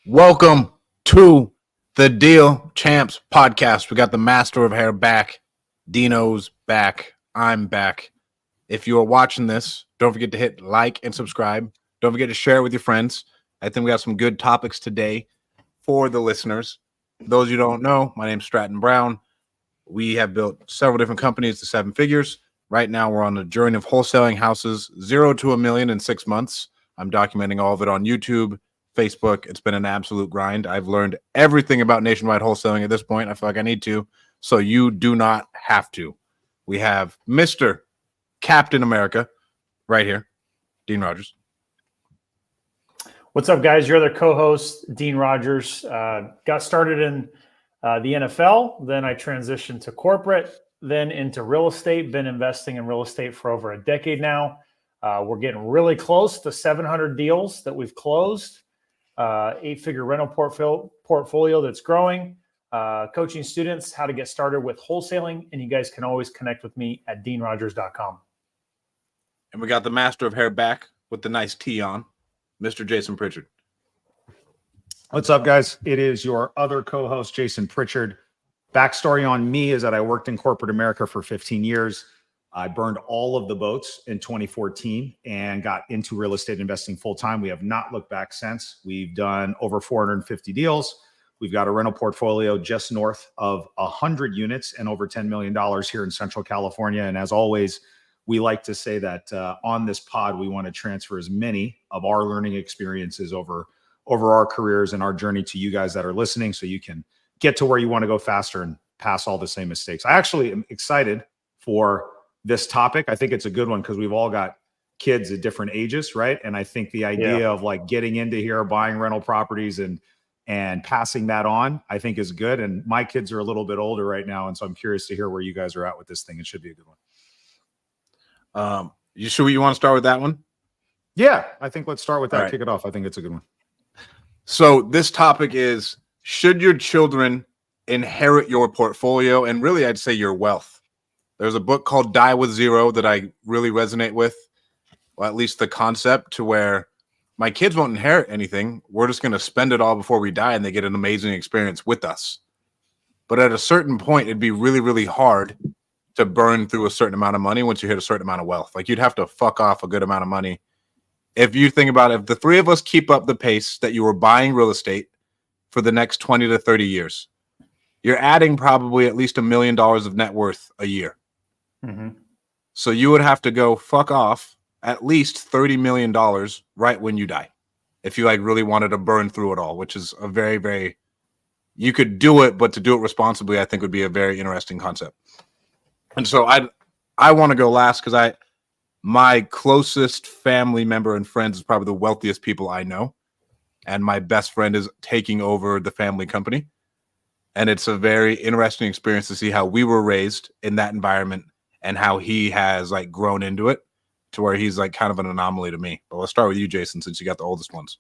Welcome to the Deal Champs podcast. We got the master of hair back. Dino's back. I'm back. If you are watching this, don't forget to hit like and subscribe. Don't forget to share it with your friends. I think we got some good topics today for the listeners. Those you don't know, my name's Stratt Brown. We have built several different companies to seven figures. Right now, we're on a journey of wholesaling houses 0 to $1 million in 6 months. I'm documenting all of it on YouTube, Facebook. It's been an absolute grind. I've learned everything about nationwide wholesaling at this point. I feel like I need to, so you do not have to. We have Mr. Captain America right here, Dean Rogers. What's up, guys? Your other co-host, Dean Rogers. Got started in the NFL, then I transitioned to corporate, then into real estate. Been investing in real estate for over a decade now. We're getting really close to 700 deals that we've closed. 8-figure rental portfolio that's growing, coaching students how to get started with wholesaling, and you guys can always connect with me at deanrogers.com. And we got the master of hair back with the nice tee on, Mr. Jason Pritchard. What's up, guys? It is your other co-host, Jason Pritchard. Backstory on me is that I worked in corporate America for 15 years. I burned all of the boats in 2014 and got into real estate investing full time. We have not looked back since. We've done over 450 deals. We've got a rental portfolio just north of 100 units and over $10 million here in Central California. And as always, we like to say that on this pod, we want to transfer as many of our learning experiences over our careers and our journey to you guys that are listening, so you can get to where you want to go faster and pass all the same mistakes. I actually am excited for this topic. I think it's a good one because we've all got kids at different ages, right? And I think the idea of like getting into here, buying rental properties and passing that on, I think is good. And my kids are a little bit older right now, and so I'm curious to hear where you guys are at with this thing. It should be a good one. You sure you want to start with that one? Yeah, I think let's start with that. All right. Kick it off. I think it's a good one. So this topic is, should your children inherit your portfolio? And really, I'd say your wealth. There's a book called Die with Zero that I really resonate with, or at least the concept, to where my kids won't inherit anything. We're just going to spend it all before we die, and they get an amazing experience with us. But at a certain point, it'd be really, really hard to burn through a certain amount of money once you hit a certain amount of wealth. Like, you'd have to fuck off a good amount of money. If you think about it, if the three of us keep up the pace that you were buying real estate for the next 20 to 30 years, you're adding probably at least $1 million of net worth a year. Mm-hmm. So you would have to go fuck off at least $30 million right when you die, if you like really wanted to burn through it all, which is a very, very, you could do it, but to do it responsibly, I think would be a very interesting concept. And so I want to go last because my closest family member and friends is probably the wealthiest people I know. And my best friend is taking over the family company. And it's a very interesting experience to see how we were raised in that environment and how he has like grown into it to where he's like kind of an anomaly to me. But let's start with you, Jason, since you got the oldest ones.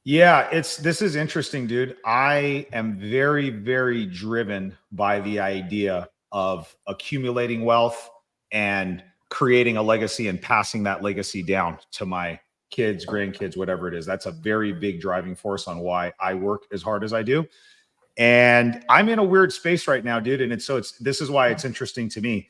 Yeah, this is interesting, dude. I am very, very driven by the idea of accumulating wealth and creating a legacy and passing that legacy down to my kids, grandkids, whatever it is. That's a very big driving force on why I work as hard as I do. And I'm in a weird space right now, dude. And this is why it's interesting to me.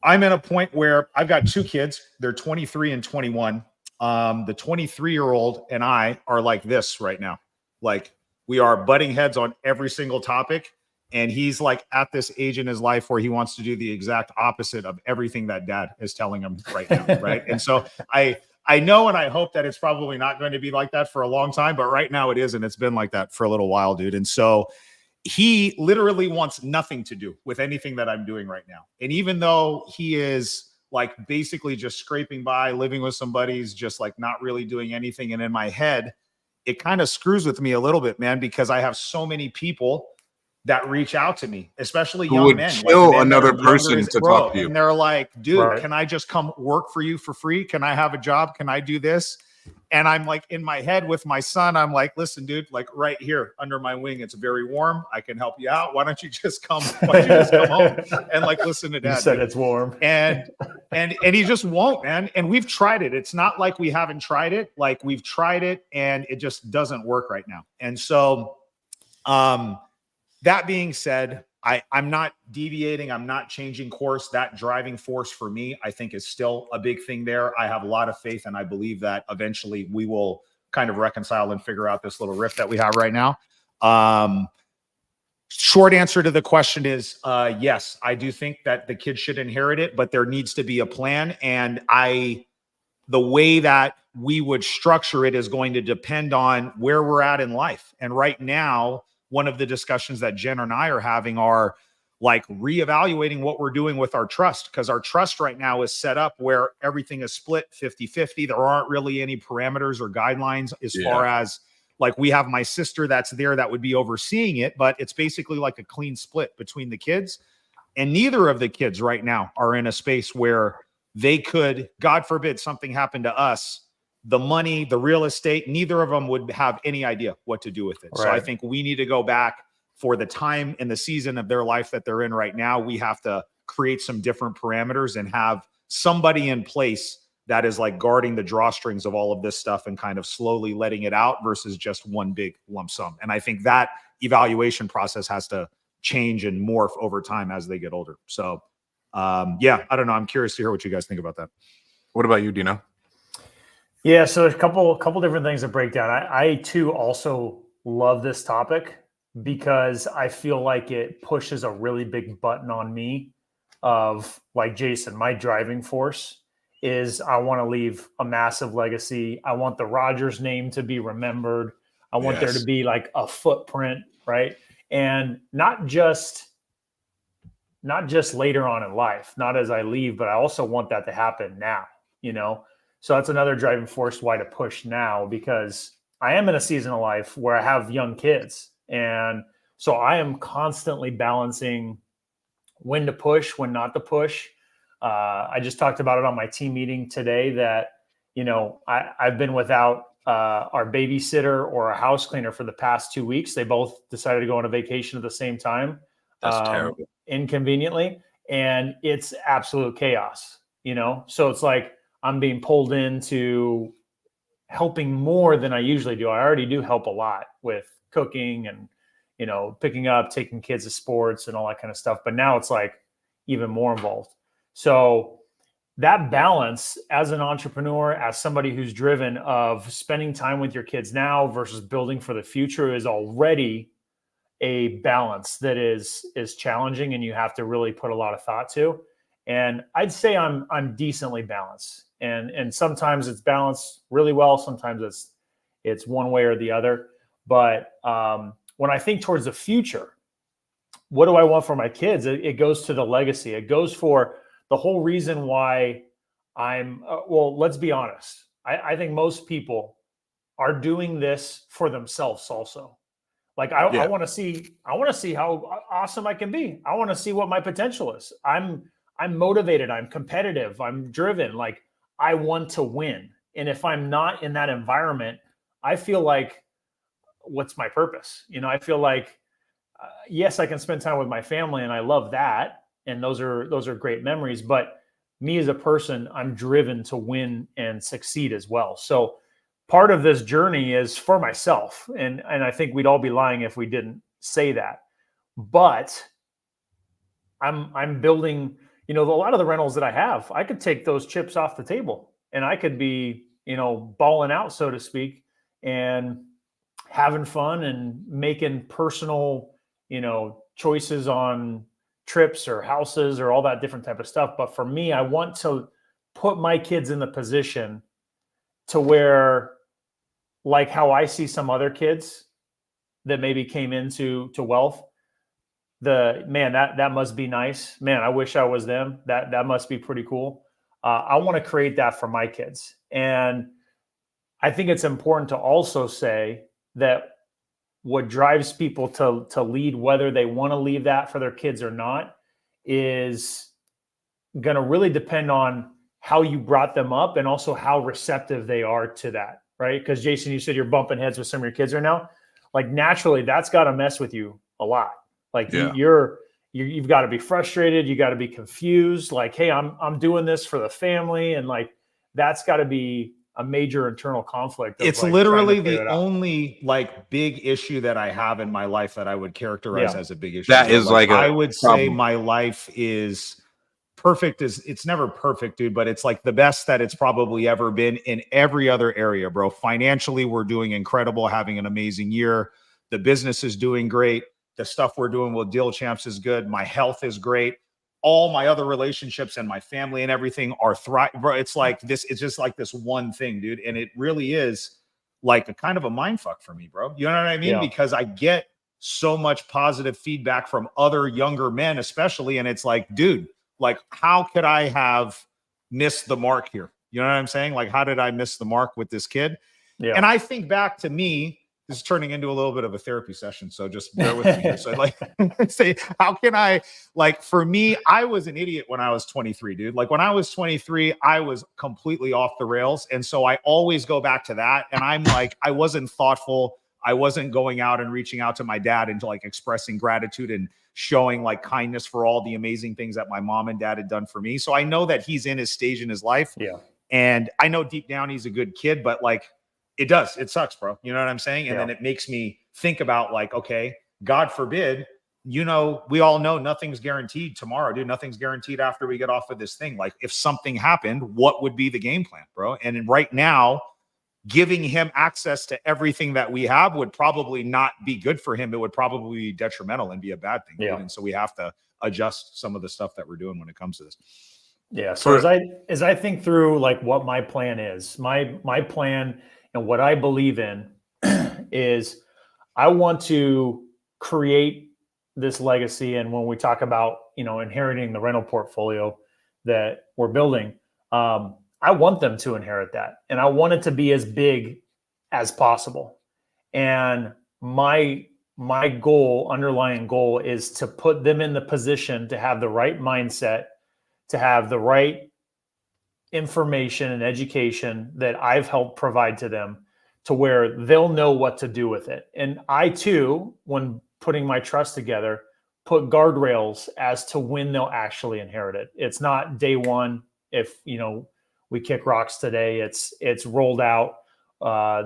I'm in a point where I've got two kids. They're 23 and 21. The 23-year-old and I are like this right now. Like, we are butting heads on every single topic. And he's like at this age in his life where he wants to do the exact opposite of everything that dad is telling him right now. Right. And so I know, and I hope that it's probably not going to be like that for a long time, but right now it is. And it's been like that for a little while, dude. And so he literally wants nothing to do with anything that I'm doing right now. And even though he is like basically just scraping by, living with some buddies, just like not really doing anything. And in my head, it kind of screws with me a little bit, man, because I have so many people that reach out to me, especially Who young would men. kill Like men that another are person younger to talk to you. And they're like, dude, Right. Can I just come work for you for free? Can I have a job? Can I do this? And I'm like in my head with my son, I'm like, listen, dude, like right here under my wing, it's very warm. I can help you out. Why don't you just come? Why don't you just come home and like listen to dad? You said dude? It's warm. And he just won't, man. And we've tried it. It's not like we haven't tried it. Like we've tried it and it just doesn't work right now. And so that being said, I'm not deviating. I'm not changing course. That driving force for me, I think, is still a big thing there. I have a lot of faith, and I believe that eventually we will kind of reconcile and figure out this little rift that we have right now. Short answer to the question is yes, I do think that the kids should inherit it, but there needs to be a plan. And the way that we would structure it is going to depend on where we're at in life. And right now, one of the discussions that Jen and I are having are like reevaluating what we're doing with our trust, because our trust right now is set up where everything is split 50-50. There aren't really any parameters or guidelines as far as like we have my sister that's there that would be overseeing it, but it's basically like a clean split between the kids. And neither of the kids right now are in a space where they could, God forbid, something happened to us, the money, the real estate, neither of them would have any idea what to do with it. Right. So I think we need to go back for the time in the season of their life that they're in right now. We have to create some different parameters and have somebody in place that is like guarding the drawstrings of all of this stuff and kind of slowly letting it out versus just one big lump sum. And I think that evaluation process has to change and morph over time as they get older. So yeah, I don't know. I'm curious to hear what you guys think about that. What about you, Dino? Yeah, so there's a couple different things to break down. I too also love this topic because I feel like it pushes a really big button on me of like Jason, my driving force is I want to leave a massive legacy. I want the Rodgers name to be remembered. I want there to be like a footprint, right? And not just later on in life, not as I leave, but I also want that to happen now, you know? So that's another driving force why to push now, because I am in a season of life where I have young kids. And so I am constantly balancing when to push, when not to push. I just talked about it on my team meeting today that, you know, I've been without our babysitter or a house cleaner for the past 2 weeks. They both decided to go on a vacation at the same time. That's terrible. Inconveniently. And it's absolute chaos, you know? So it's like, I'm being pulled into helping more than I usually do. I already do help a lot with cooking and, you know, picking up, taking kids to sports and all that kind of stuff. But now it's like even more involved. So that balance as an entrepreneur, as somebody who's driven of spending time with your kids now versus building for the future is already a balance that is challenging and you have to really put a lot of thought to. And I'd say I'm decently balanced. And sometimes it's balanced really well. Sometimes it's one way or the other. But when I think towards the future, what do I want for my kids? It goes to the legacy. It goes for the whole reason why well, let's be honest. I think most people are doing this for themselves also. Like I want to see how awesome I can be. I want to see what my potential is. I'm motivated. I'm competitive. I'm driven. Like I want to win. And if I'm not in that environment, I feel like, what's my purpose? You know, I feel like, yes, I can spend time with my family and I love that. And those are great memories. But me as a person, I'm driven to win and succeed as well. So part of this journey is for myself. And I think we'd all be lying if we didn't say that. But I'm building, you know, a lot of the rentals that I have, I could take those chips off the table and I could be, you know, balling out, so to speak, and having fun and making personal, you know, choices on trips or houses or all that different type of stuff. But for me, I want to put my kids in the position to where, like how I see some other kids that maybe came into wealth, that must be nice. Man, I wish I was them. That must be pretty cool. I want to create that for my kids. And I think it's important to also say that what drives people to lead, whether they want to leave that for their kids or not, is going to really depend on how you brought them up and also how receptive they are to that, right? Because Jason, you said you're bumping heads with some of your kids right now. Like naturally, that's got to mess with you a lot. Like you've got to be frustrated. You got to be confused. Like, hey, I'm doing this for the family, and like that's got to be a major internal conflict. It's like literally the only like big issue that I have in my life that I would characterize as a big issue. That is like I would say my life is perfect. It's never perfect, dude, but it's like the best that it's probably ever been in every other area, bro. Financially, we're doing incredible, having an amazing year. The business is doing great. The stuff we're doing with Deal Champs is good. My health is great. All my other relationships and my family and everything are thriving, bro. It's like this. It's just like this one thing, dude. And it really is like a kind of a mind fuck for me, bro. You know what I mean? Because I get so much positive feedback from other younger men, especially. And it's like, dude, like, how could I have missed the mark here? You know what I'm saying? Like, how did I miss the mark with this kid? Yeah. And I think back to me, this is turning into a little bit of a therapy session. So just bear with me here. So like say, how can I, like, for me, I was an idiot when I was 23, dude. Like when I was 23, I was completely off the rails. And so I always go back to that. And I'm like, I wasn't thoughtful. I wasn't going out and reaching out to my dad and like expressing gratitude and showing like kindness for all the amazing things that my mom and dad had done for me. So I know that he's in his stage in his life. Yeah. And I know deep down he's a good kid, but like it sucks, bro. You know what I'm saying? And then it makes me think about like, okay, God forbid, you know, we all know nothing's guaranteed tomorrow, dude. Nothing's guaranteed after we get off of this thing. Like if something happened, what would be the game plan, bro? And right now, giving him access to everything that we have would probably not be good for him. It would probably be detrimental and be a bad thing. Yeah. And so we have to adjust some of the stuff that we're doing when it comes to this. Yeah. So as I think through like what my plan is, my plan and what I believe in is I want to create this legacy. And when we talk about, you know, inheriting the rental portfolio that we're building, I want them to inherit that. And I want it to be as big as possible. And my underlying goal is to put them in the position to have the right mindset, to have the right information and education that I've helped provide to them to where they'll know what to do with it. And I too, when putting my trust together, put guardrails as to when they'll actually inherit it. It's not day one. If, you know, we kick rocks today, it's rolled out.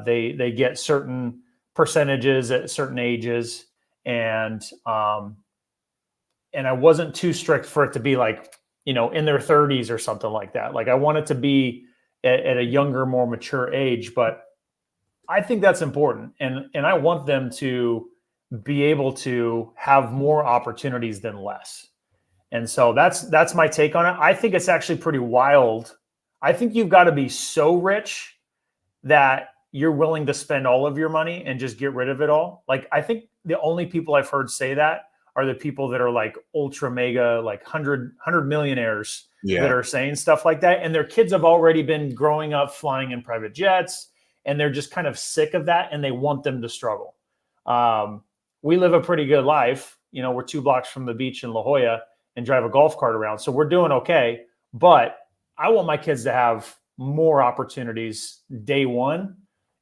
They get certain percentages at certain ages. And I wasn't too strict for it to be like, you know, in their 30s or something like that. Like I want it to be at a younger, more mature age, but I think that's important. And I want them to be able to have more opportunities than less. And so that's my take on it. I think it's actually pretty wild. I think you've got to be so rich that you're willing to spend all of your money and just get rid of it all. Like, I think the only people I've heard say that are the people that are like ultra mega, like 100 millionaires that are saying stuff like that. And their kids have already been growing up flying in private jets, and they're just kind of sick of that, and they want them to struggle. We live a pretty good life. You know, we're 2 blocks from the beach in La Jolla and drive a golf cart around. So we're doing okay. But I want my kids to have more opportunities day one.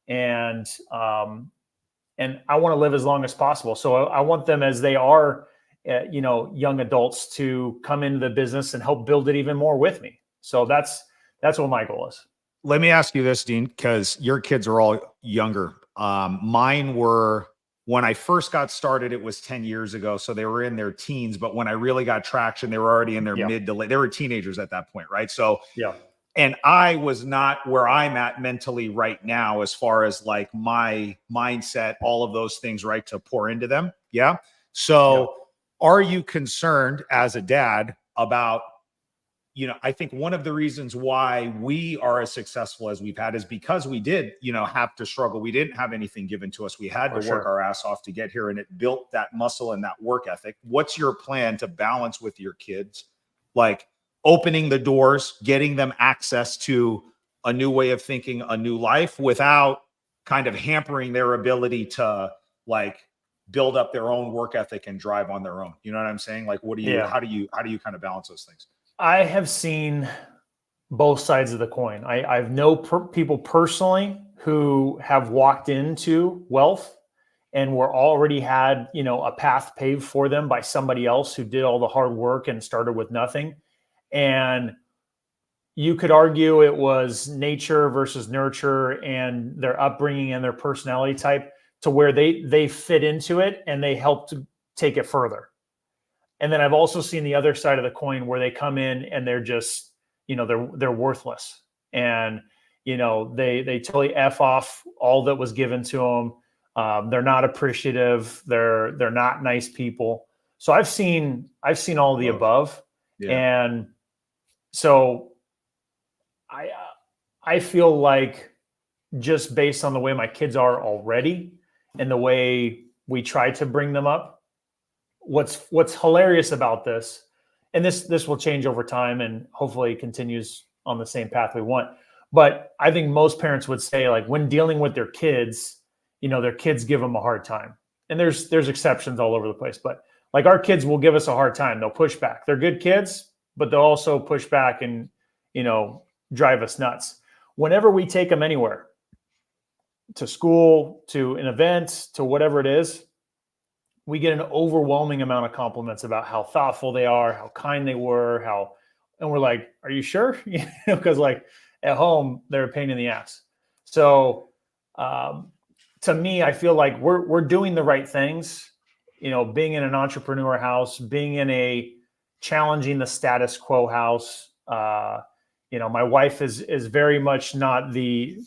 And I want to live as long as possible. So I want them, as they are, you know, young adults, to come into the business and help build it even more with me. So that's what my goal is. Let me ask you this, Dean, because your kids are all younger. Mine were, when I first got started, it was 10 years ago. So they were in their teens, but when I really got traction, they were already in their mid to late. They were teenagers at that point, right? So and I was not where I'm at mentally right now, as far as like my mindset, all of those things, right, to pour into them. Yeah. So are you concerned as a dad about, you know, I think one of the reasons why we are as successful as we've had is because we did, you know, have to struggle. We didn't have anything given to us. We had to work our ass off to get here, and it built that muscle and that work ethic. What's your plan to balance with your kids? Like, opening the doors, getting them access to a new way of thinking, a new life, without kind of hampering their ability to like build up their own work ethic and drive on their own. You know what I'm saying? Like, how do you kind of balance those things? I have seen both sides of the coin. I've know people personally who have walked into wealth and were already had, a path paved for them by somebody else who did all the hard work and started with nothing. And you could argue it was nature versus nurture and their upbringing and their personality type to where they fit into it and they help to take it further. And then I've also seen the other side of the coin where they come in and they're just, they're worthless. And, they totally F off all that was given to them. They're not appreciative. They're not nice people. So I've seen all of the above. Yeah. And so I feel like just based on the way my kids are already and the way we try to bring them up, what's hilarious about this, and this will change over time and hopefully continues on the same path we want. But I think most parents would say, like, when dealing with their kids, their kids give them a hard time. And there's exceptions all over the place, but like our kids will give us a hard time. They'll push back. They're good kids, but they'll also push back and, drive us nuts. Whenever we take them anywhere, to school, to an event, to whatever it is, we get an overwhelming amount of compliments about how thoughtful they are, how kind they were, and we're like, are you sure? Because like at home, they're a pain in the ass. So to me, I feel like we're doing the right things, being in an entrepreneur house, being in a challenging the status quo house. My wife is very much not the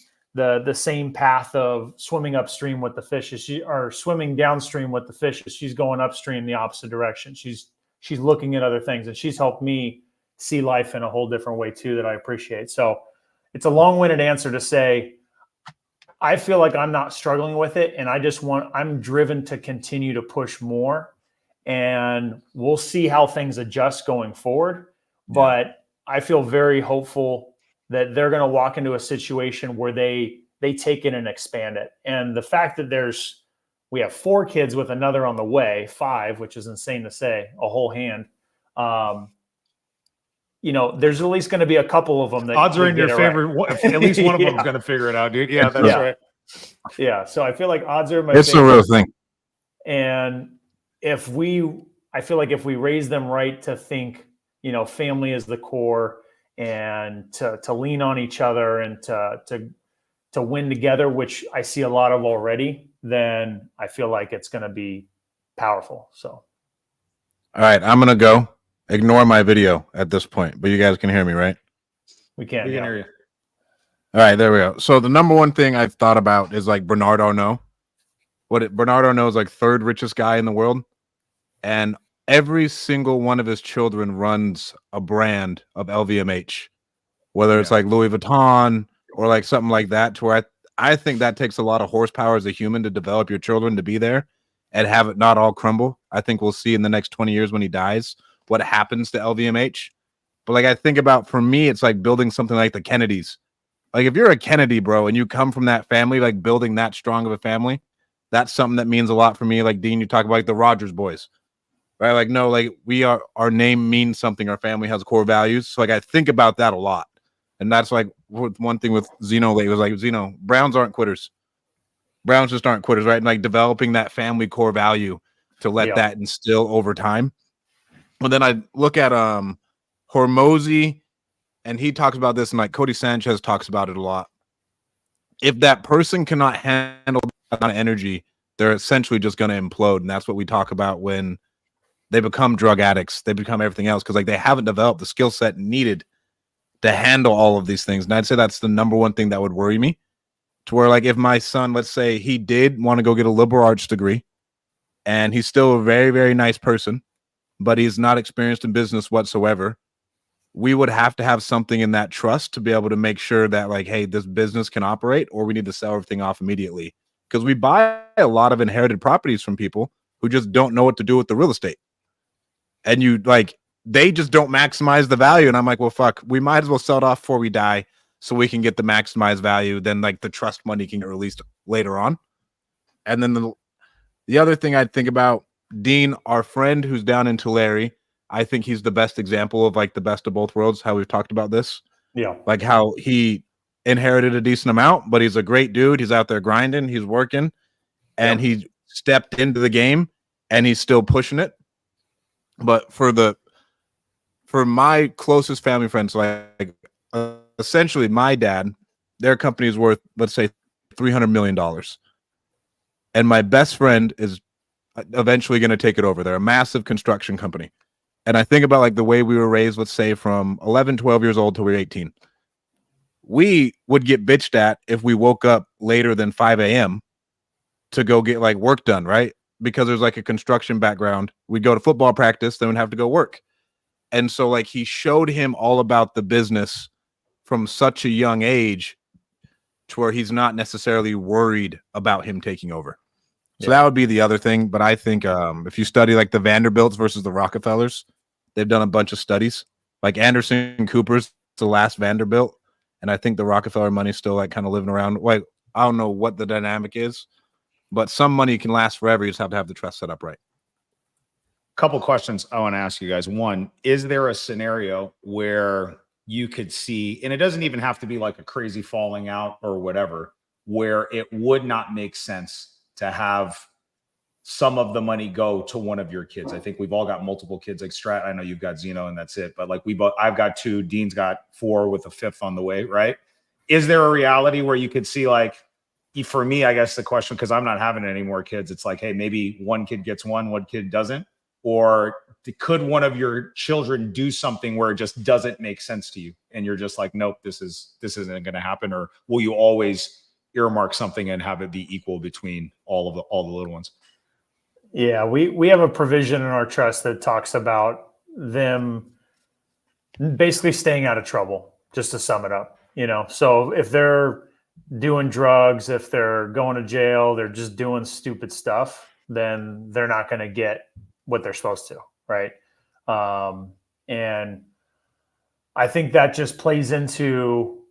same path of swimming upstream with the fishes, or swimming downstream with the fishes. She's going upstream the opposite direction. She's looking at other things, and she's helped me see life in a whole different way too that I appreciate. So it's a long-winded answer to say, I feel like I'm not struggling with it, and I'm driven to continue to push more, and we'll see how things adjust going forward. But I feel very hopeful that they're going to walk into a situation where they take it and expand it. And the fact that we have 4 kids with another on the way, 5, which is insane to say, a whole hand. There's at least going to be a couple of them that odds are in your favor. Right. At least one of them is going to figure it out, dude. Yeah, that's right. Yeah. So I feel like odds are in my favor. It's a real thing. And I feel like if we raise them right to think, family is the core, and to lean on each other and to win together, which I see a lot of already, then I feel like it's going to be powerful. So. All right, I'm going to go. Ignore my video at this point, but you guys can hear me, right? We can hear you. All right, there we go. So the number one thing I've thought about is like Bernard Arnault. Bernard Arnault is like 3rd richest guy in the world. And every single one of his children runs a brand of LVMH, whether it's like Louis Vuitton or like something like that, to where I think that takes a lot of horsepower as a human to develop your children to be there and have it not all crumble. I think we'll see in the next 20 years when he dies what happens to LVMH. But like I think about, for me, it's like building something like the Kennedys. Like if you're a Kennedy, bro, and you come from that family, like building that strong of a family, that's something that means a lot for me. Like Dean, you talk about like the Rogers boys, right? Like, no, like our name means something. Our family has core values. So like I think about that a lot. And that's like one thing with Zeno lately was like, Zeno, Browns aren't quitters. Browns just aren't quitters, right? And like developing that family core value to let that instill over time. And then I look at Hormozy, and he talks about this, and like Cody Sanchez talks about it a lot. If that person cannot handle that amount of energy, they're essentially just going to implode. And that's what we talk about when they become drug addicts. They become everything else because like they haven't developed the skill set needed to handle all of these things. And I'd say that's the number one thing that would worry me, to where like if my son, let's say he did want to go get a liberal arts degree, and he's still a very, very nice person, but he's not experienced in business whatsoever, we would have to have something in that trust to be able to make sure that like, hey, this business can operate, or we need to sell everything off immediately. Because we buy a lot of inherited properties from people who just don't know what to do with the real estate. And they just don't maximize the value. And I'm like, well, fuck, we might as well sell it off before we die so we can get the maximized value. Then like the trust money can get released later on. And then the other thing I'd think about, Dean, our friend who's down in Tulare, I think he's the best example of like the best of both worlds, how we've talked about this. Yeah. Like how he inherited a decent amount, but he's a great dude. He's out there grinding, he's working, and he stepped into the game and he's still pushing it. But for my closest family friends, like essentially my dad, their company is worth, let's say, $300 million. And my best friend is eventually going to take it over. They're a massive construction company. And I think about like the way we were raised, let's say from 11, 12 years old till we were 18. We would get bitched at if we woke up later than 5 a.m. to go get like work done, right? Because there's like a construction background. We'd go to football practice, then we'd have to go work. And so like he showed him all about the business from such a young age to where he's not necessarily worried about him taking over. So that would be the other thing. But I think if you study like the Vanderbilts versus the Rockefellers, they've done a bunch of studies. Like Anderson Cooper's the last Vanderbilt. And I think the Rockefeller money's still like kind of living around. Like, I don't know what the dynamic is, but some money can last forever. You just have to have the trust set up right. Couple questions I want to ask you guys. One, is there a scenario where you could see, and it doesn't even have to be like a crazy falling out or whatever, where it would not make sense to have some of the money go to one of your kids? I think we've all got multiple kids, like Stratt. I know you've got Zeno and that's it, but like I've got 2, Dean's got 4 with a 5th on the way, right? Is there a reality where you could see, like, for me, I guess the question, because I'm not having any more kids, it's like, hey, maybe one kid gets one kid doesn't, or could one of your children do something where it just doesn't make sense to you and you're just like, nope, this isn't going to happen? Or will you always earmark something and have it be equal between all the little ones? Yeah, we have a provision in our trust that talks about them basically staying out of trouble, just to sum it up. So if they're doing drugs, if they're going to jail, they're just doing stupid stuff, then they're not going to get what they're supposed to, right? And I think that just plays into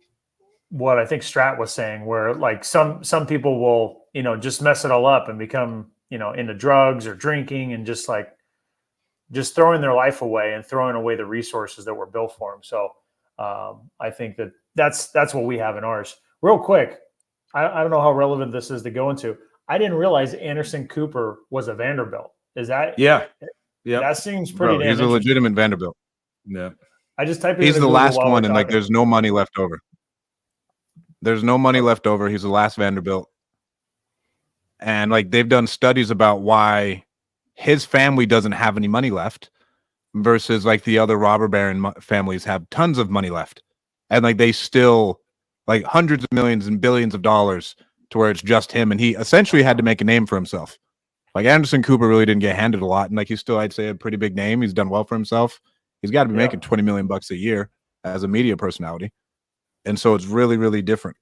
what I think Stratt was saying, where like some people will, just mess it all up and become, into drugs or drinking and just throwing their life away and throwing away the resources that were built for them. So I think that's what we have in ours. Real quick, I don't know how relevant this is to go into. I didn't realize Anderson Cooper was a Vanderbilt. Is that? Yeah. That seems pretty damn He's a interesting. legitimate Vanderbilt. Yeah. I just typed. He's the last one, and like there's no money left over. There's no money left over. He's the last Vanderbilt. And like they've done studies about why his family doesn't have any money left versus like the other robber baron families have tons of money left. And like they still like hundreds of millions and billions of dollars to where it's just him. And he essentially had to make a name for himself. Like Anderson Cooper really didn't get handed a lot. And like he's still, I'd say, a pretty big name. He's done well for himself. He's got to be making $20 million a year as a media personality. And so it's really, really different.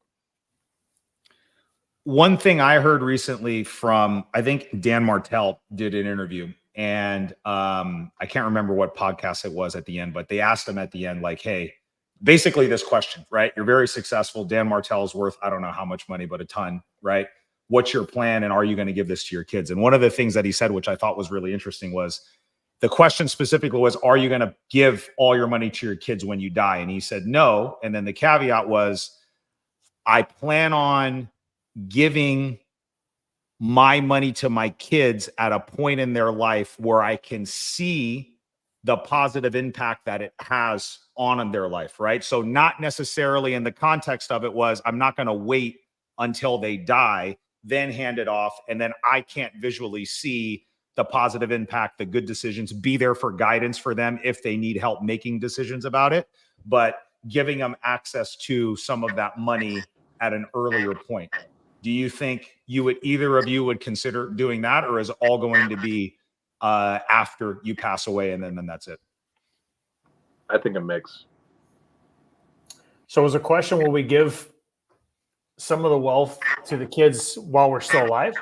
One thing I heard recently from, I think Dan Martell did an interview, and I can't remember what podcast it was at the end, but they asked him at the end, like, hey, basically this question, right? You're very successful. Dan Martell's worth, I don't know how much money, but a ton, right? What's your plan? And are you going to give this to your kids? And one of the things that he said, which I thought was really interesting, was the question specifically was, are you going to give all your money to your kids when you die? And he said, no. And then the caveat was, I plan on giving my money to my kids at a point in their life where I can see the positive impact that it has on their life, right? So not necessarily in the context of it was, I'm not going to wait until they die, then hand it off. And then I can't visually see the positive impact, the good decisions, be there for guidance for them if they need help making decisions about it, but giving them access to some of that money at an earlier point. Do you think either of you would consider doing that, or is it all going to be after you pass away and then that's it? I think a mix. So as a question, will we give some of the wealth to the kids while we're still alive?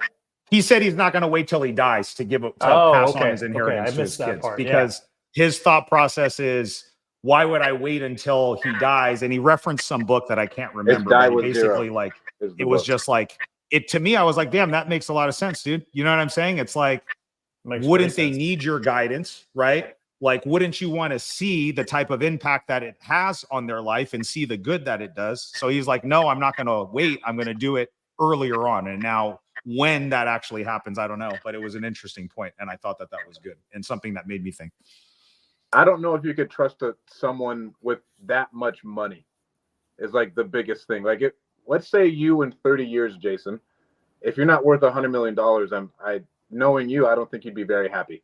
He said he's not going to wait till he dies to pass on his inheritance to his kids, because his thought process is, why would I wait until he dies? And he referenced some book that I can't remember. Basically, like it was just like it to me. I was like, damn, that makes a lot of sense, dude. You know what I'm saying? It's like, wouldn't they need your guidance, right? like, wouldn't you want to see the type of impact that it has on their life and see the good that it does? So he's like, no, I'm not going to wait. I'm going to do it earlier on. And now when that actually happens, I don't know, but it was an interesting point, and I thought that was good and something that made me think. I don't know if you could trust someone with that much money is like the biggest thing. Like, let's say you in 30 years, Jason, if you're not worth $100 million, knowing you, I don't think you'd be very happy.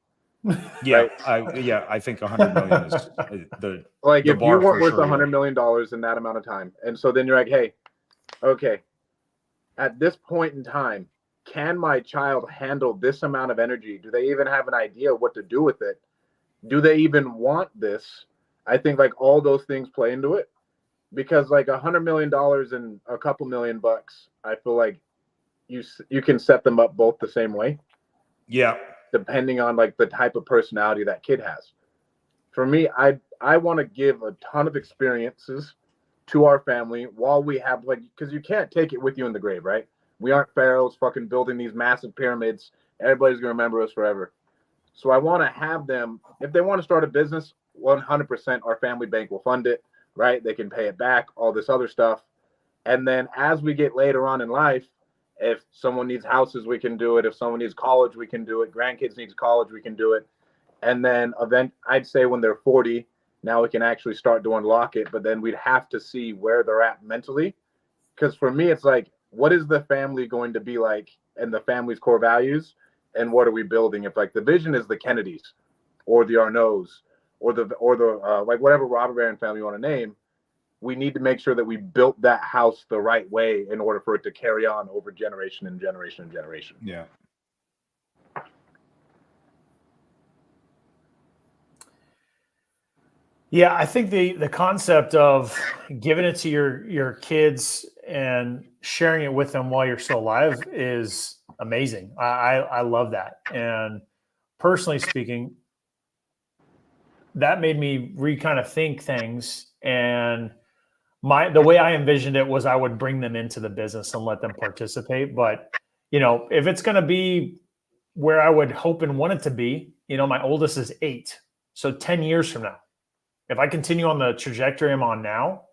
Yeah, right? I think 100 million is the like the if bar you weren't worth sure, $100 million in that amount of time, and so then you're like, hey, okay, at this point in time, can my child handle this amount of energy? Do they even have an idea what to do with it? Do they even want this? I think like all those things play into it, because like $100 million and a couple $1,000,000, I feel like you can set them up both the same way. Yeah. Depending on like the type of personality that kid has. For me, I want to give a ton of experiences to our family while we have, like, because you can't take it with you in the grave, right? We aren't pharaohs fucking building these massive pyramids. Everybody's gonna remember us forever. So I want to have them, if they want to start a business, 100% our family bank will fund it, right? They can pay it back, all this other stuff. And then as we get later on in life, if someone needs houses, we can do it. If someone needs college, we can do it. Grandkids needs college, we can do it. And then I'd say when they're 40, now we can actually start to unlock it. But then we'd have to see where they're at mentally. Because for me, it's like, what is the family going to be like, and the family's core values, and what are we building? If like the vision is the Kennedys or the Arnauds or the like whatever Robert Barron family you want to name, we need to make sure that we built that house the right way in order for it to carry on over generation and generation and generation. Yeah. Yeah, I think the concept of giving it to your kids and sharing it with them while you're still alive is amazing. I love that. And personally speaking, that made me kind of think things. And the way I envisioned it was I would bring them into the business and let them participate. But, if it's going to be where I would hope and want it to be, my oldest is 8. So 10 years from now, if I continue on the trajectory I'm on now,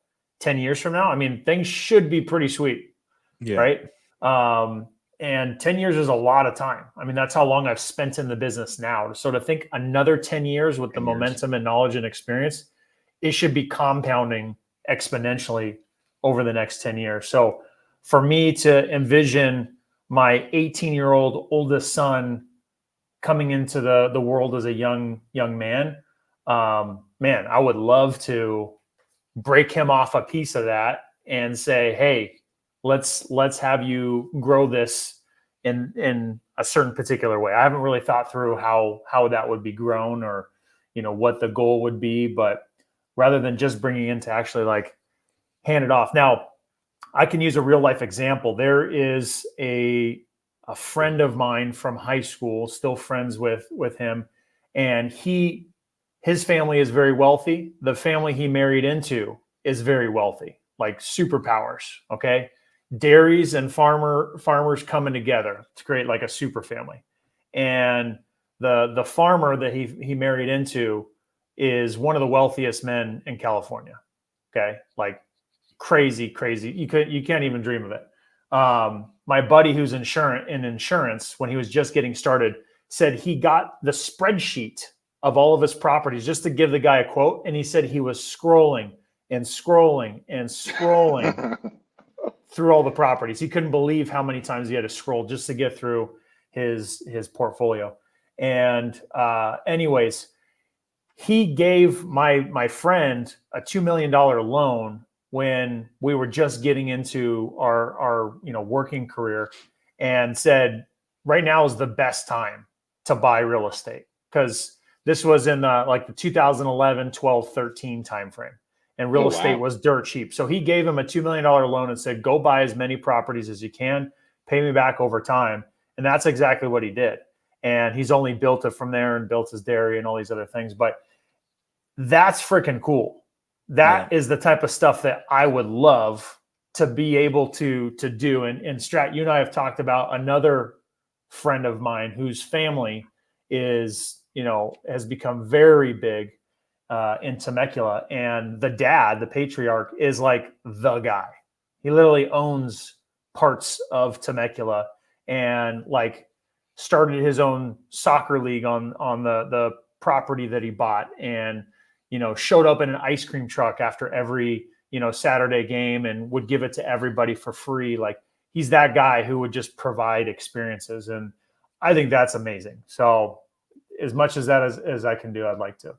10 years from now, I mean, things should be pretty sweet. Yeah. Right. And 10 years is a lot of time. I mean, that's how long I've spent in the business now. So to think another 10 years with the momentum and knowledge and experience, it should be compounding exponentially over the next 10 years. So for me to envision my 18-year-old oldest son coming into the world as a young man, man, I would love to break him off a piece of that and say, hey, let's have you grow this in a certain particular way. I haven't really thought through how that would be grown or, what the goal would be, but rather than just bringing in to actually like hand it off. Now, I can use a real life example. There is a friend of mine from high school, still friends with him, and his family is very wealthy. The family he married into is very wealthy, like superpowers. Okay. Dairies and farmers coming together to create like a super family. And the farmer that he married into is one of the wealthiest men in California. Okay. Like crazy. You can't even dream of it. My buddy who's in insurance, when he was just getting started, said he got the spreadsheet of all of his properties just to give the guy a quote. And he said he was scrolling through all the properties. He couldn't believe how many times he had to scroll just to get through his portfolio. And anyways, he gave my friend a $2 million loan when we were just getting into our working career, and said, right now is the best time to buy real estate, because this was in the 2011, 12, 13 timeframe. And real estate was dirt cheap. So he gave him a $2 million loan and said, go buy as many properties as you can, pay me back over time. And that's exactly what he did. And he's only built it from there and built his dairy and all these other things. But that's freaking cool. That is the type of stuff that I would love to be able to do. And Stratt, you and I have talked about another friend of mine whose family is, has become very big in Temecula, and the dad, the patriarch, is like the guy. He literally owns parts of Temecula and like started his own soccer league on the property that he bought, and showed up in an ice cream truck after every Saturday game and would give it to everybody for free. Like, he's that guy who would just provide experiences, and I think that's amazing. So as much as that as I can do, I'd like to.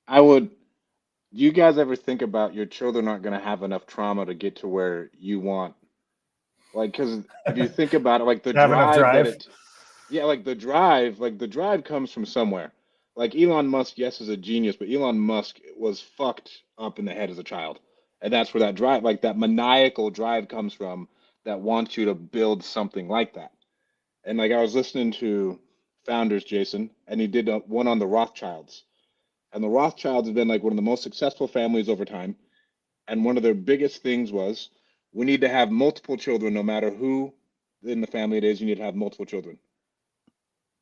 I would. Do you guys ever think about your children aren't going to have enough trauma to get to where you want? Like, because if you think about it, like the Have enough drive that drive. it, yeah, like the drive comes from somewhere. Like Elon Musk, yes, is a genius, but Elon Musk was fucked up in the head as a child. And that's where that drive, like that maniacal drive comes from that wants you to build something like that. And like I was listening to Founders, Jason, and he did one on the Rothschilds. And the Rothschilds have been like one of the most successful families over time. And one of their biggest things was we need to have multiple children, no matter who in the family it is, you need to have multiple children.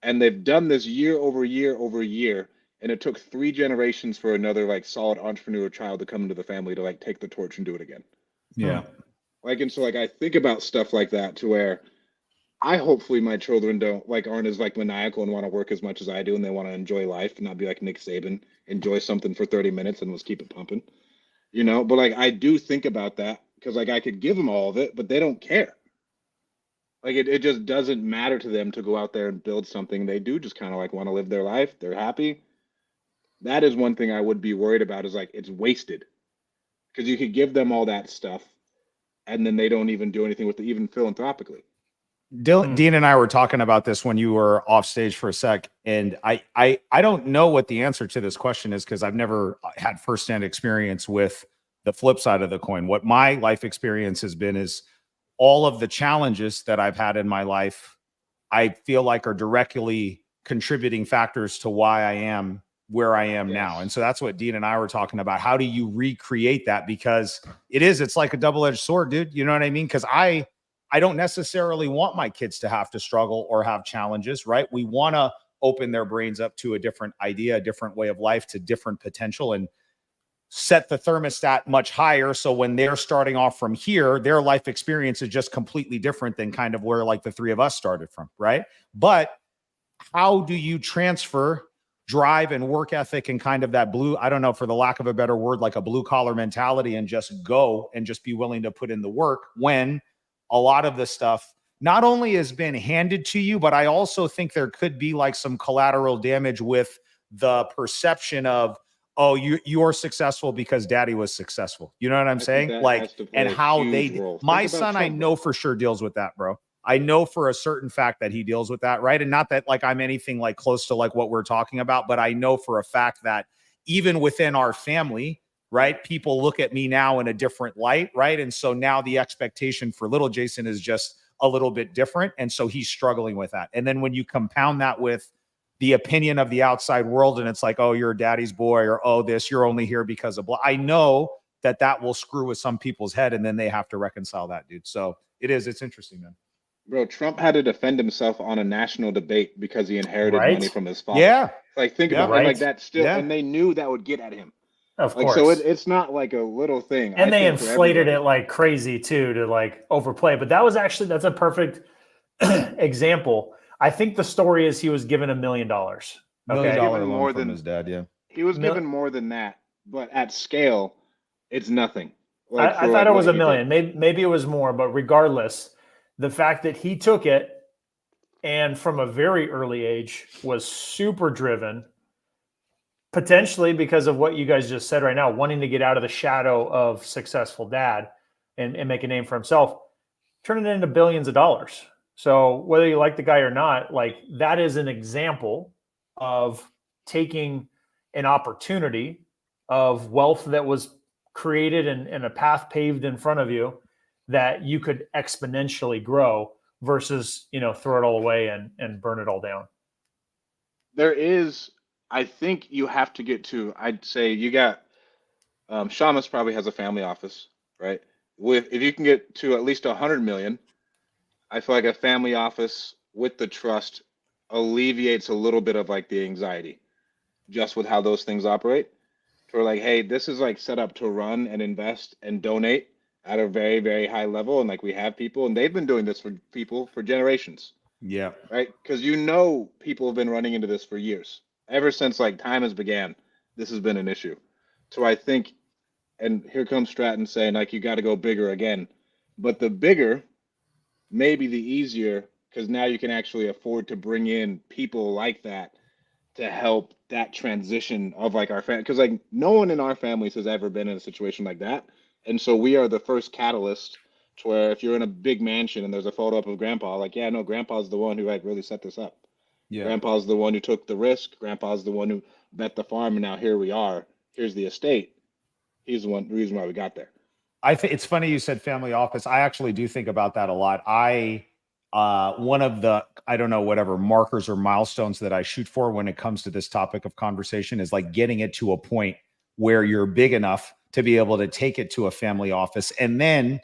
And they've done this year over year over year. And it took 3 generations for another like solid entrepreneur child to come into the family to like take the torch and do it again. Yeah. Like, and so like I think about stuff like that to where I hopefully my children don't like aren't as like maniacal and want to work as much as I do, and they want to enjoy life and not be like Nick Saban, enjoy something for 30 minutes and let's keep it pumping, But like I do think about that because like I could give them all of it, but they don't care. Like it just doesn't matter to them to go out there and build something. They do just kind of like want to live their life. They're happy. That is one thing I would be worried about is like it's wasted because you could give them all that stuff and then they don't even do anything with it, even philanthropically. Dean and I were talking about this when you were off stage for a sec, and I don't know what the answer to this question is because I've never had firsthand experience with the flip side of the coin. What my life experience has been is all of the challenges that I've had in my life, I feel like are directly contributing factors to why I am where I am now. And so that's what Dean and I were talking about. How do you recreate that? Because it's like a double-edged sword, dude. You know what I mean? Because I don't necessarily want my kids to have to struggle or have challenges, right? We want to open their brains up to a different idea, a different way of life, to different potential, and set the thermostat much higher. So when they're starting off from here, their life experience is just completely different than kind of where like the three of us started from, right? But how do you transfer drive and work ethic and kind of that blue, I don't know, for the lack of a better word, like a blue collar mentality, and just go and just be willing to put in the work when a lot of the stuff not only has been handed to you, but I also think there could be like some collateral damage with the perception of, oh, you're successful because daddy was successful. You know what I'm saying? Like, and how my son, I know for sure deals with that, bro. I know for a certain fact that he deals with that, right? And not that like I'm anything like close to like what we're talking about, but I know for a fact that even within our family, right, people look at me now in a different light, right? And so now the expectation for little Jason is just a little bit different. And so he's struggling with that. And then when you compound that with the opinion of the outside world, and it's like, oh, you're a daddy's boy, or oh, you're only here because of blah. I know that will screw with some people's head, and then they have to reconcile that, dude. So it's interesting, man. Bro, Trump had to defend himself on a national debate because he inherited money from his father. Yeah. Like, think about it like that still. Yeah. And they knew that would get at him. Of course. So it's not like a little thing. And they inflated it like crazy too, to like overplay. But that's a perfect example. I think the story is he was given $1 million. $1 million loan from his dad. Yeah. He was given more than that, but at scale, it's nothing. Like I thought it was $1 million. Maybe it was more, but regardless, the fact that he took it and from a very early age was super driven, potentially because of what you guys just said right now, wanting to get out of the shadow of successful dad and make a name for himself, turning it into billions of dollars. So whether you like the guy or not, like that is an example of taking an opportunity of wealth that was created and a path paved in front of you that you could exponentially grow versus, throw it all away and burn it all down. I think you have to get to, I'd say you got, Shamus probably has a family office, right? If you can get to at least 100 million, I feel like a family office with the trust alleviates a little bit of like the anxiety just with how those things operate. We're like, hey, this is like set up to run and invest and donate at a very, very high level. And like we have people, and they've been doing this for people for generations, Yeah. right? Because people have been running into this for years. Ever since like time has began, this has been an issue. So I think, and here comes Stratton saying like you got to go bigger again. But the bigger may be the easier because now you can actually afford to bring in people like that to help that transition of like our family, because like no one in our families has ever been in a situation like that, and so we are the first catalyst to where if you're in a big mansion and there's a photo up of grandpa, like yeah, no, grandpa's the one who like really set this up. Yeah. Grandpa's the one who took the risk. Grandpa's the one who bet the farm, and now here we are. Here's the estate. He's the reason why we got there. I think it's funny you said family office. I actually do think about that a lot. One of the, I don't know, whatever markers or milestones that I shoot for when it comes to this topic of conversation is like getting it to a point where you're big enough to be able to take it to a family office. And then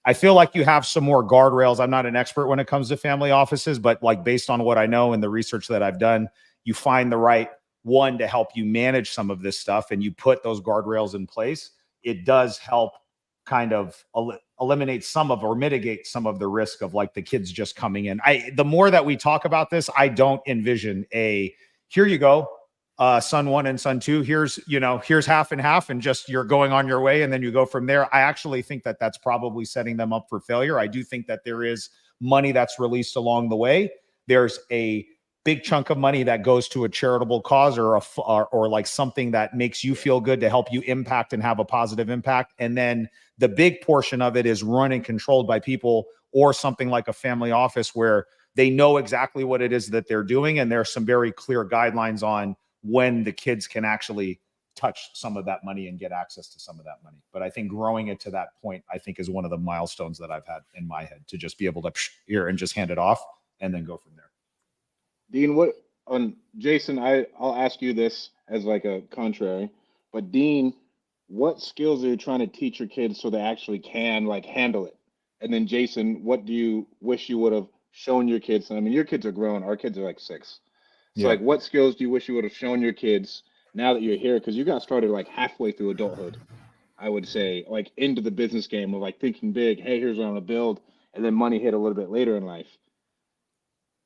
I feel like you have some more guardrails. I'm not an expert when it comes to family offices, but like based on what I know and the research that I've done, you find the right one to help you manage some of this stuff and you put those guardrails in place. It does help kind of eliminate some of or mitigate some of the risk of like the kids just coming in. The more that we talk about this, I don't envision here you go, son one and son two, here's half and half and just you're going on your way and then you go from there. I actually think that that's probably setting them up for failure. I do think that there is money that's released along the way. There's a big chunk of money that goes to a charitable cause or like something that makes you feel good to help you impact and have a positive impact. And then the big portion of it is run and controlled by people or something like a family office where they know exactly what it is that they're doing. And there are some very clear guidelines on when the kids can actually touch some of that money and get access to some of that money. But I think growing it to that point, I think is one of the milestones that I've had in my head to just be able to here and just hand it off and then go from there. Dean, Jason, I'll ask you this as like a contrary, but Dean, what skills are you trying to teach your kids so they actually can like handle it? And then Jason, what do you wish you would have shown your kids? I mean, your kids are grown. Our kids are like 6. So like, what skills do you wish you would have shown your kids now that you're here? Because you got started like halfway through adulthood, I would say, like into the business game of like thinking big. Hey, here's what I'm gonna build, and then money hit a little bit later in life.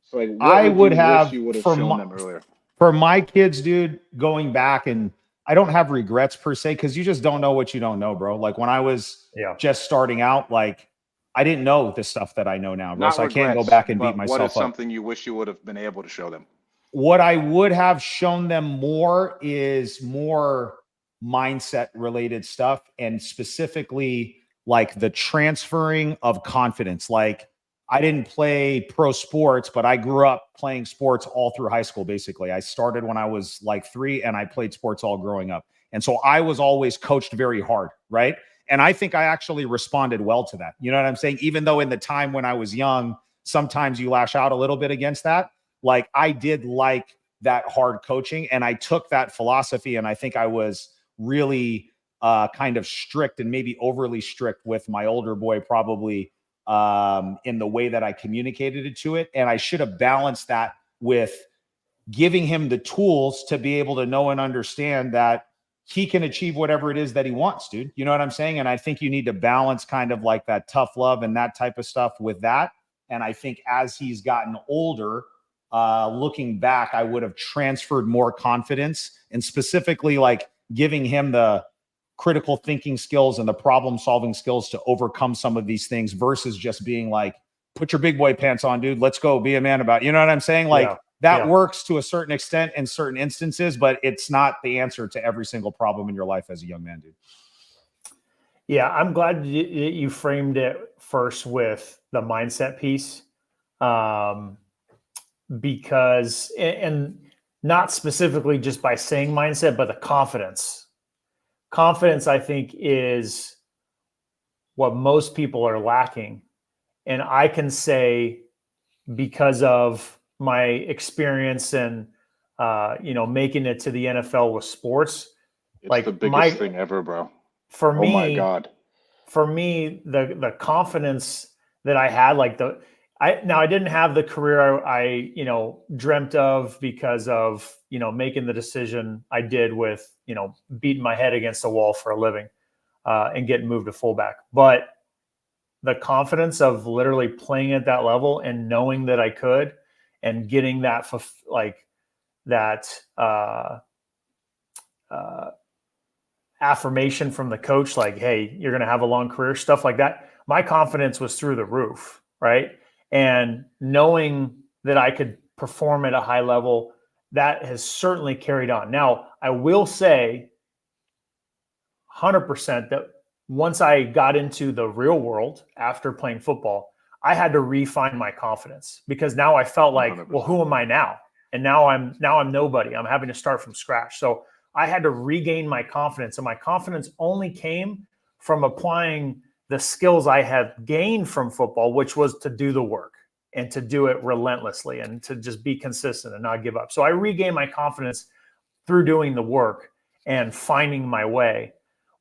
So like, what would you would have shown them earlier? For my kids, dude, going back, and I don't have regrets per se, because you just don't know what you don't know, bro. Like when I was just starting out, like I didn't know the stuff that I know now, bro. So I can't go back and beat myself up. What is something you wish you would have been able to show them? What I would have shown them more is more mindset related stuff, and specifically like the transferring of confidence. Like I didn't play pro sports, but I grew up playing sports all through high school. Basically, I started when I was like 3 and I played sports all growing up. And so I was always coached very hard. Right. And I think I actually responded well to that. You know what I'm saying? Even though in the time when I was young, sometimes you lash out a little bit against that. Like I did like that hard coaching, and I took that philosophy, and I think I was really kind of strict and maybe overly strict with my older boy, probably in the way that I communicated it to it. And I should have balanced that with giving him the tools to be able to know and understand that he can achieve whatever it is that he wants, dude. You know what I'm saying? And I think you need to balance kind of like that tough love and that type of stuff with that. And I think as he's gotten older, looking back, I would have transferred more confidence, and specifically like giving him the critical thinking skills and the problem solving skills to overcome some of these things versus just being like, put your big boy pants on, dude. Let's go be a man about it. You know what I'm saying? Like that works to a certain extent in certain instances, but it's not the answer to every single problem in your life as a young man, dude. Yeah, I'm glad you framed it first with the mindset piece. Because, and not specifically just by saying mindset, but the confidence. Confidence, I think, is what most people are lacking. And I can say, because of my experience and, making it to the NFL with sports, it's like the biggest thing ever, bro. For me, oh my God. For me, the confidence that I had, I didn't have the career I dreamt of because of, making the decision I did with, beating my head against a wall for a living, and getting moved to fullback. But the confidence of literally playing at that level and knowing that I could, and getting that, affirmation from the coach, like, hey, you're going to have a long career, stuff like that. My confidence was through the roof, right? And knowing that I could perform at a high level, that has certainly carried on. Now, I will say 100% that once I got into the real world after playing football, I had to refine my confidence, because now I felt like, 100%. well, who am I now? And now I'm nobody. I'm having to start from scratch. So I had to regain my confidence, and my confidence only came from applying the skills I had gained from football, which was to do the work and to do it relentlessly and to just be consistent and not give up. So I regained my confidence through doing the work and finding my way.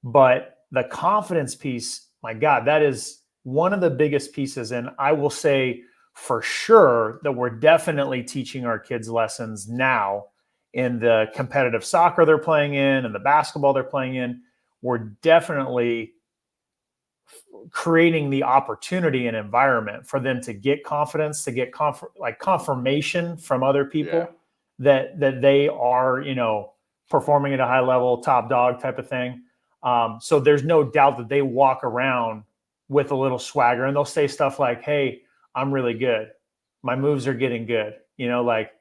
But the confidence piece, my God, that is one of the biggest pieces. And I will say for sure that we're definitely teaching our kids lessons now in the competitive soccer they're playing in and the basketball they're playing in. We're definitely creating the opportunity and environment for them to get confidence, to get confirmation from other people that they are, performing at a high level, top dog type of thing. So there's no doubt that they walk around with a little swagger, and they'll say stuff like, hey, I'm really good. My moves are getting good. Like,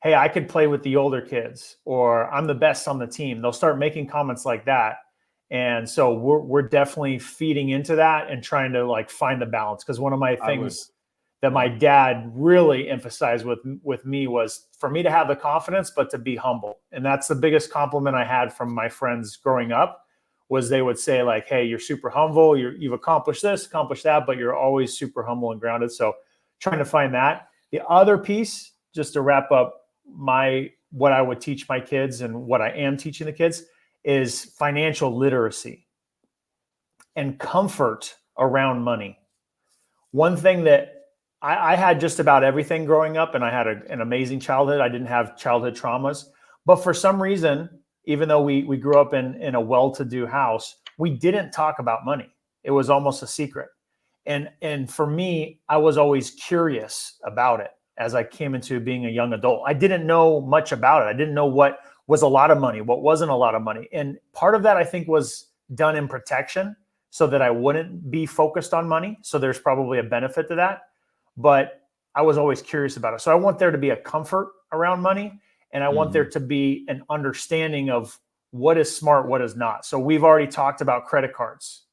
hey, I could play with the older kids, or I'm the best on the team. They'll start making comments like that. And so we're definitely feeding into that and trying to find the balance. Because one of my things that my dad really emphasized with me was for me to have the confidence, but to be humble. And that's the biggest compliment I had from my friends growing up, was they would say like, hey, you're super humble. You've accomplished this, accomplished that, but you're always super humble and grounded. So trying to find that. The other piece, just to wrap up what I would teach my kids and what I am teaching the kids, is financial literacy and comfort around money. One thing that I had just about everything growing up, and I had an amazing childhood. I didn't have childhood traumas, but for some reason, even though we grew up in a well-to-do house, we didn't talk about money. It was almost a secret. And for me, I was always curious about it as I came into being a young adult. I didn't know much about it. I didn't know what was a lot of money, what wasn't a lot of money. And part of that, I think, was done in protection so that I wouldn't be focused on money. So there's probably a benefit to that. But I was always curious about it. So I want there to be a comfort around money, and I want there to be an understanding of what is smart, what is not. So we've already talked about credit cards.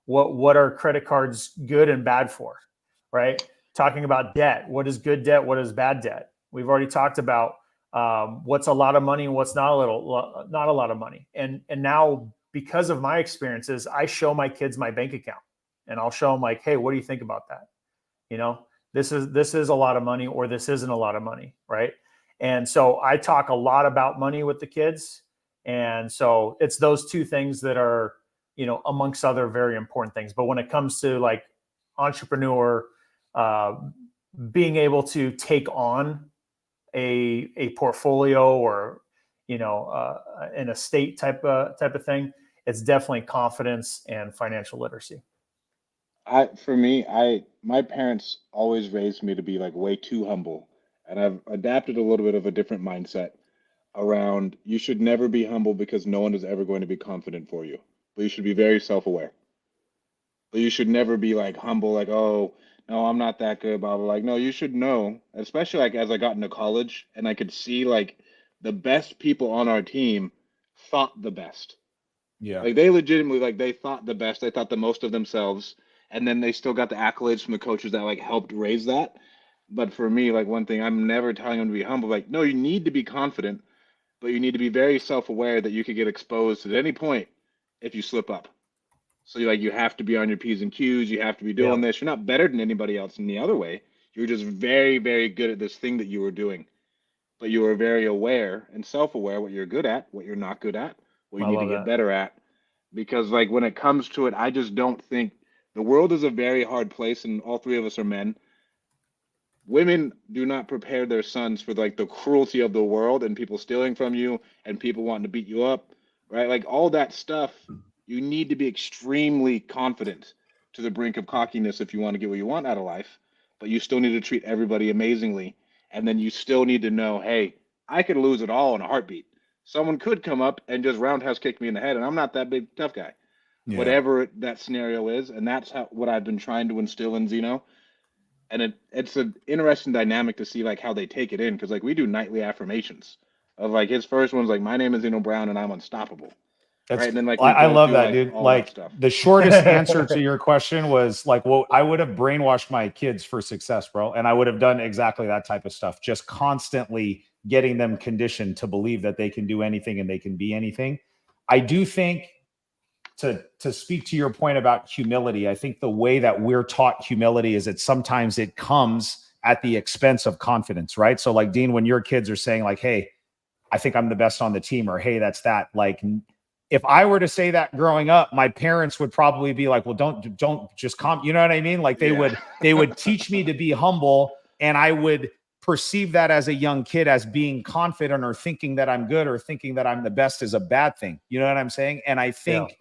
What are credit cards good and bad for, right? Talking about debt. What is good debt? What is bad debt? We've already talked about what's a lot of money and what's not a lot of money. And now, because of my experiences, I show my kids my bank account, and I'll show them like, hey, what do you think about that? This is a lot of money, or this isn't a lot of money, right? And so I talk a lot about money with the kids. And so it's those two things that are, amongst other very important things. But when it comes to like entrepreneur, being able to take on a portfolio or, an estate type of thing, it's definitely confidence and financial literacy. My parents always raised me to be like way too humble, and I've adapted a little bit of a different mindset around you should never be humble because no one is ever going to be confident for you, but you should be very self-aware. But you should never be like humble, like, oh, no, I'm not that good, blah, blah. Like, no, you should know, especially like as I got into college and I could see like the best people on our team thought the best. Yeah. Like they legitimately, like they thought the best, they thought the most of themselves, and then they still got the accolades from the coaches that like helped raise that. But for me, like one thing, I'm never telling them to be humble. Like, no, you need to be confident, but you need to be very self-aware that you could get exposed at any point if you slip up. So you have to be on your P's and Q's. You have to be doing this. You're not better than anybody else in the other way. You're just very, very good at this thing that you were doing. But you are very aware and self-aware what you're good at, what you're not good at, what you need to get better at. Because like when it comes to it, I just don't think the world is a very hard place, and all three of us are men. women do not prepare their sons for like the cruelty of the world and people stealing from you and people wanting to beat you up, right? Like all that stuff, you need to be extremely confident to the brink of cockiness if you want to get what you want out of life, but you still need to treat everybody amazingly. And then you still need to know, hey, I could lose it all in a heartbeat. Someone could come up and just roundhouse kick me in the head, and I'm not that big tough guy. Yeah. Whatever that scenario is, and that's what I've been trying to instill in Zeno. And it's an interesting dynamic to see like how they take it in, because like we do nightly affirmations of like his first one's like, my name is Zeno Brown and I'm unstoppable. That's, right. And then like I love that, like, dude. all Like that stuff. the shortest answer to your question was like, well, I would have brainwashed my kids for success, bro. And I would have done exactly that type of stuff, just constantly getting them conditioned to believe that they can do anything and they can be anything. I do think, to speak to your point about humility, I think the way that we're taught humility is that sometimes it comes at the expense of confidence, right? So like Dean, when your kids are saying like, hey, I think I'm the best on the team, or hey, that's that. Like if I were to say that growing up, my parents would probably be like, well, don't just you know what I mean? Like they would teach me to be humble, and I would perceive that as a young kid as being confident or thinking that I'm good or thinking that I'm the best is a bad thing. You know what I'm saying? And I think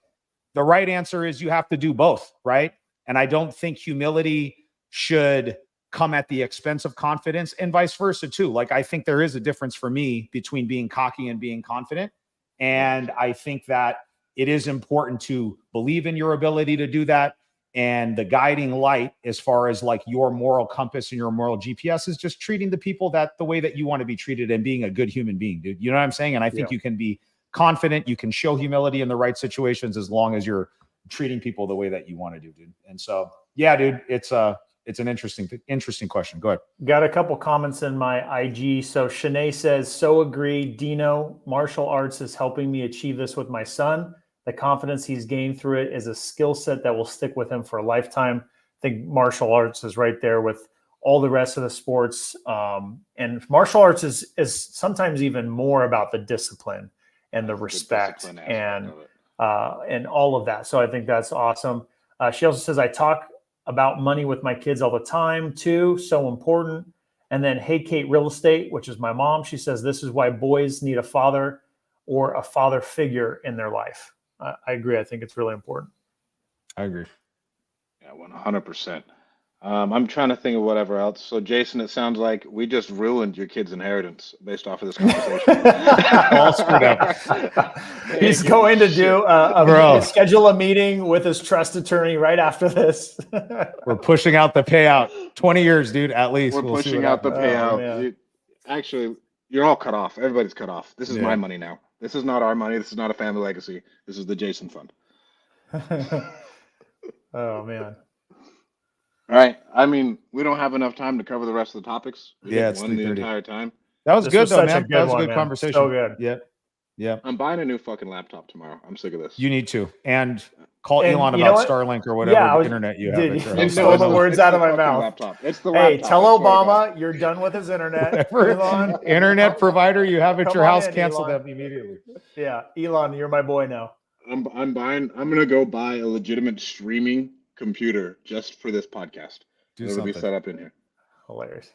the right answer is you have to do both, right? And I don't think humility should come at the expense of confidence, and vice versa too. Like I think there is a difference for me between being cocky and being confident. And I think that it is important to believe in your ability to do that. And the guiding light as far as like your moral compass and your moral GPS is just treating the people the way that you want to be treated and being a good human being, dude. You know what I'm saying? And I think you can be confident, you can show humility in the right situations as long as you're treating people the way that you want to do, dude. And so, yeah, dude, it's an interesting question. Go ahead. Got a couple comments in my IG. So Shanae says, so agree. Dino, martial arts is helping me achieve this with my son. The confidence he's gained through it is a skill set that will stick with him for a lifetime. I think martial arts is right there with all the rest of the sports. And martial arts is sometimes even more about the discipline and the respect and all of that. So I think that's awesome. She also says, I talk about money with my kids all the time too. So important. And then, hey, Kate Real Estate, which is my mom. She says, this is why boys need a father or a father figure in their life. I agree. I think it's really important. I agree. Yeah, 100%. I'm trying to think of whatever else. So, Jason, it sounds like we just ruined your kid's inheritance based off of this conversation. All screwed up. He's going to schedule a meeting with his trust attorney right after this. We're pushing out the payout. 20 years, dude, at least. We're pushing out the payout. Actually, you're all cut off. Everybody's cut off. This is my money now. This is not our money. This is not a family legacy. This is the Jason Fund. Oh, man. All right. I mean, we don't have enough time to cover the rest of the topics. It's the entire time. That was good, though, man. That was a good conversation. So good. Yeah. I'm buying a new fucking laptop tomorrow. I'm sick of this. You need to. And call Elon about Starlink or whatever internet you have. You stole the words out of my mouth. Laptop. It's the hey, laptop. tell Obama you're done with his internet. Elon, internet provider you have at your house, cancel them immediately. Yeah, Elon, you're my boy now. I'm gonna go buy a legitimate streaming computer just for this podcast. It'll be set up in here. Hilarious.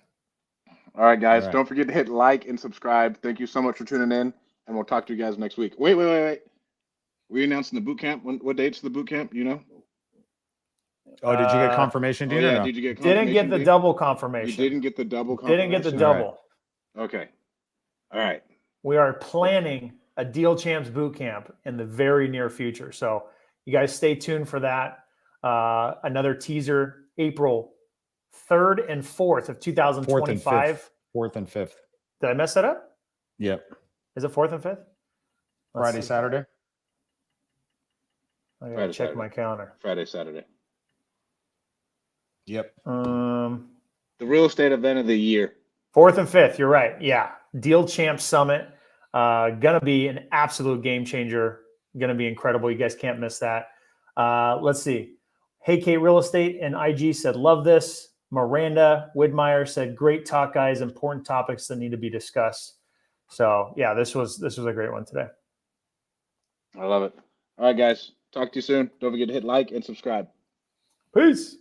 All right, guys. Don't forget to hit like and subscribe. Thank you so much for tuning in, and we'll talk to you guys next week. Wait. We announcing the boot camp. What date's the boot camp? You know? Oh, did you get confirmation, dude? Yeah. No? Did you get confirmation? Didn't get the double confirmation. You didn't get the double confirmation? Didn't get the double. Right. Okay. All right. We are planning a Deal Champs boot camp in the very near future. So you guys stay tuned for that. Another teaser, April 3rd and 4th of 2025. 4th and 5th. Did I mess that up? Yep. Is it 4th and 5th? Friday, Saturday? I gotta check my calendar. Friday, Saturday. Yep. The real estate event of the year. 4th and 5th. You're right. Yeah. Deal Champs Summit. Gonna be an absolute game changer. Gonna be incredible. You guys can't miss that. Let's see. Hey, Kate Real Estate and IG said, love this. Miranda Widmeyer said, great talk, guys. Important topics that need to be discussed. So yeah, this was a great one today. I love it. All right, guys. Talk to you soon. Don't forget to hit like and subscribe. Peace.